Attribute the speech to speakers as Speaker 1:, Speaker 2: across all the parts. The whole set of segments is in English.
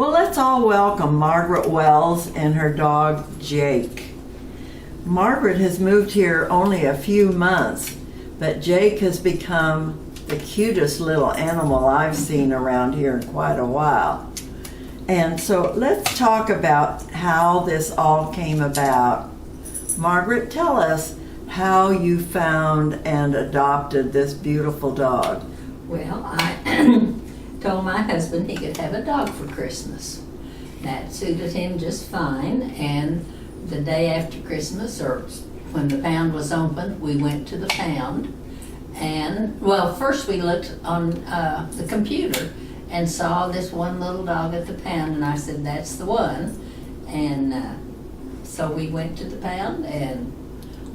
Speaker 1: Well, let's all welcome Margaret Wells and her dog, Jake. Margaret has moved here only a few months, but Jake has become the cutest little animal I've seen around here in quite a while. And so let's talk about how this all came about. Margaret, tell us how you found and adopted this beautiful dog.
Speaker 2: Well, I told my husband he could have a dog for Christmas. That suited him just fine, and the day after Christmas, or when the pound was opened, we went to the pound. And, well, first we looked on the computer and saw this one little dog at the pound, and I said, that's the one. And so we went to the pound, and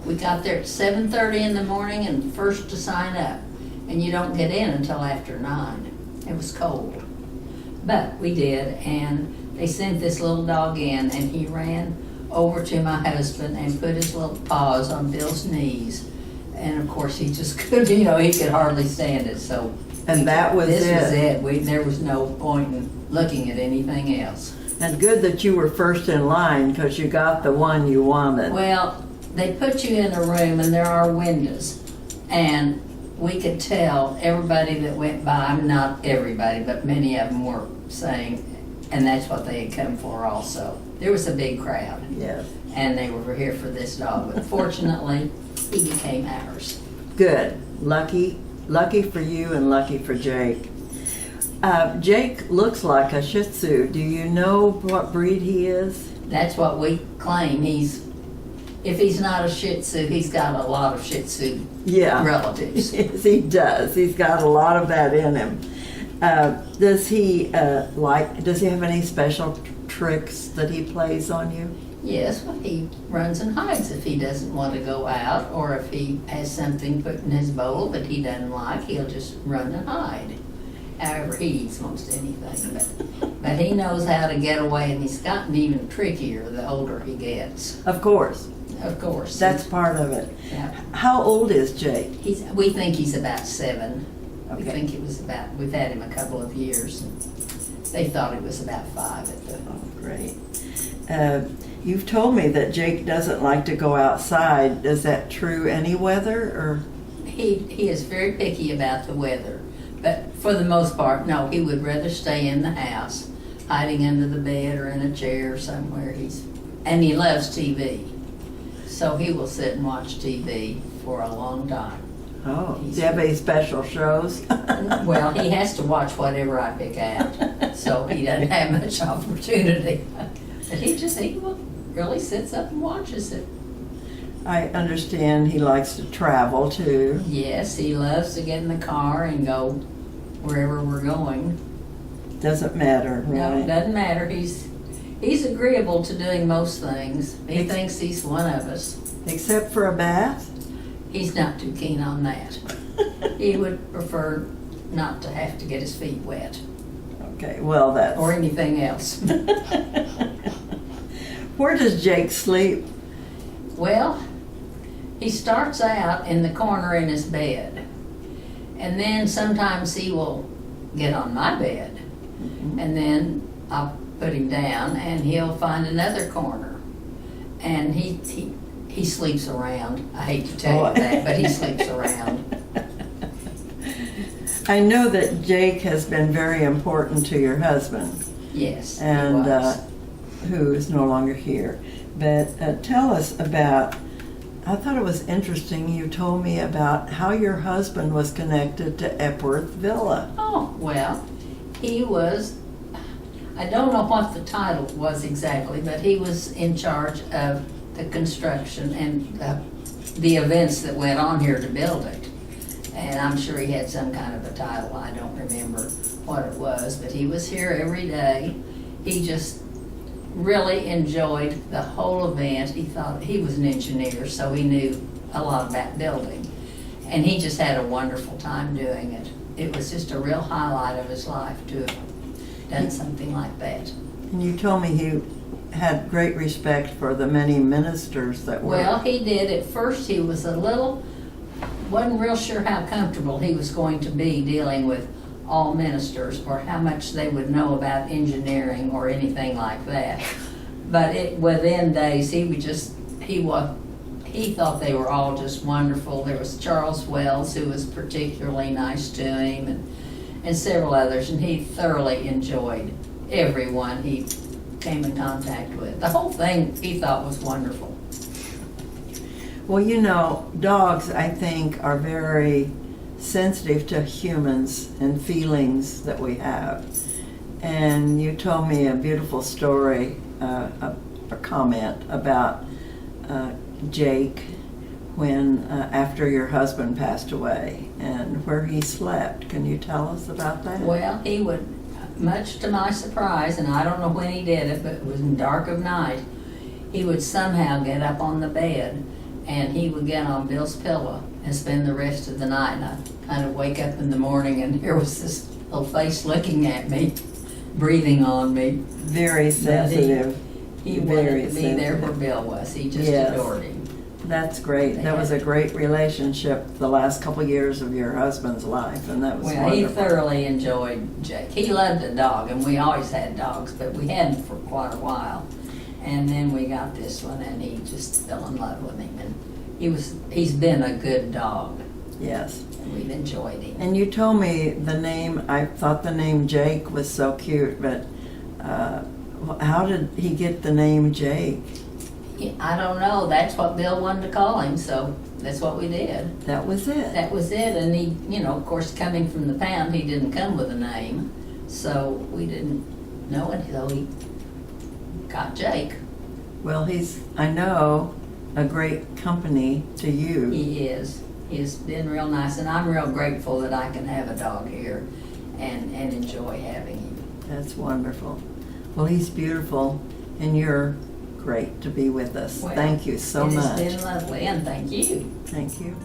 Speaker 2: we got there at 7:30 in the morning and first to sign up. And you don't get in until after 9. It was cold. But we did, and they sent this little dog in, and he ran over to my husband and put his little paws on Bill's knees. And of course, he just couldn't, he could hardly stand it, so.
Speaker 1: And that was it.
Speaker 2: This was it. There was no point in looking at anything else.
Speaker 1: And good that you were first in line, because you got the one you wanted.
Speaker 2: Well, they put you in a room, and there are windows, and we could tell everybody that went by, not everybody, but many of them were saying, and that's what they had come for also. There was a big crowd.
Speaker 1: Yes.
Speaker 2: And they were here for this dog, but fortunately, he became ours.
Speaker 1: Good. Lucky for you and lucky for Jake. Jake looks like a Shih Tzu. Do you know what breed he is?
Speaker 2: That's what we claim. If he's not a Shih Tzu, he's got a lot of Shih Tzu relatives.
Speaker 1: Yes, he does. He's got a lot of that in him. Does he have any special tricks that he plays on you?
Speaker 2: Yes, well, he runs and hides if he doesn't want to go out, or if he has something put in his bowl that he doesn't like, he'll just run and hide. However, he eats most anything, but he knows how to get away, and he's gotten even trickier the older he gets.
Speaker 1: Of course.
Speaker 2: Of course.
Speaker 1: That's part of it.
Speaker 2: Yeah.
Speaker 1: How old is Jake?
Speaker 2: We think he's about 7.
Speaker 1: Okay.
Speaker 2: We think we've had him a couple of years, and they thought it was about 5 at the.
Speaker 1: Oh, great. You've told me that Jake doesn't like to go outside. Is that true any weather, or?
Speaker 2: He is very picky about the weather, but for the most part, no, he would rather stay in the house, hiding under the bed or in a chair somewhere. And he loves TV, so he will sit and watch TV for a long time.
Speaker 1: Oh, do you have any special shows?
Speaker 2: Well, he has to watch whatever I pick out, so he doesn't have much opportunity. But he really sits up and watches it.
Speaker 1: I understand he likes to travel too.
Speaker 2: Yes, he loves to get in the car and go wherever we're going.
Speaker 1: Doesn't matter, right?
Speaker 2: No, it doesn't matter. He's agreeable to doing most things. He thinks he's one of us.
Speaker 1: Except for a bath?
Speaker 2: He's not too keen on that. He would prefer not to have to get his feet wet.
Speaker 1: Okay, well that's...
Speaker 2: Or anything else.
Speaker 1: Where does Jake sleep?
Speaker 2: Well, he starts out in the corner in his bed. And then sometimes he will get on my bed.
Speaker 1: Mm-hmm.
Speaker 2: And then I'll put him down and he'll find another corner. And he sleeps around. I hate to tell you that, but he sleeps around.
Speaker 1: I know that Jake has been very important to your husband.
Speaker 2: Yes,
Speaker 1: and
Speaker 2: he was.
Speaker 1: Who is no longer here. But tell us about, I thought it was interesting, you told me about how your husband was connected to Epworth Villa.
Speaker 2: Oh, well, he was, I don't know what the title was exactly, but he was in charge of the construction and the events that went on here to build it. And I'm sure he had some kind of a title. I don't remember what it was, but he was here every day. He just really enjoyed the whole event. He thought he was an engineer, so he knew a lot about building. And he just had a wonderful time doing it. It was just a real highlight of his life to have done something like that.
Speaker 1: And you told me he had great respect for the many ministers that were...
Speaker 2: Well, he did. At first he was wasn't real sure how comfortable he was going to be dealing with all ministers or how much they would know about engineering or anything like that. But within days, he thought they were all just wonderful. There was Charles Wells, who was particularly nice to him, and several others, and he thoroughly enjoyed everyone he came in contact with. The whole thing he thought was wonderful.
Speaker 1: Well, you know, dogs, I think, are very sensitive to humans and feelings that we have. And you told me a beautiful story, a comment about Jake when after your husband passed away and where he slept. Can you tell us about that?
Speaker 2: Well, he would, much to my surprise, and I don't know when he did it, but it was in dark of night, he would somehow get up on the bed and he would get on Bill's pillow and spend the rest of the night. And I'd kind of wake up in the morning and here was this little face looking at me, breathing on me.
Speaker 1: Very sensitive.
Speaker 2: He
Speaker 1: Very
Speaker 2: wanted to be there where
Speaker 1: sensitive.
Speaker 2: Bill was. He just
Speaker 1: Yes.
Speaker 2: adored him.
Speaker 1: That's great. That was a great relationship the last couple years of your husband's life, and that was
Speaker 2: Well, he
Speaker 1: wonderful.
Speaker 2: thoroughly enjoyed Jake. He loved a dog, and we always had dogs, but we hadn't for quite a while. And then we got this one, and he just fell in love with him. And he's been a good dog,
Speaker 1: Yes.
Speaker 2: and we've enjoyed him.
Speaker 1: And you told me the name, I thought the name Jake was so cute, but how did he get the name Jake?
Speaker 2: I don't know. That's what Bill wanted to call him, so that's what we did.
Speaker 1: That was it.
Speaker 2: That was it. And he, of course, coming from the pound, he didn't come with a name, so we didn't know until he got Jake.
Speaker 1: Well, he's, I know, a great company to you.
Speaker 2: He is. He's been real nice, and I'm real grateful that I can have a dog here and enjoy having him.
Speaker 1: That's wonderful. Well, he's beautiful, and you're great to be with us.
Speaker 2: Well,
Speaker 1: Thank you so
Speaker 2: It
Speaker 1: much.
Speaker 2: has been lovely, and thank you.
Speaker 1: Thank you.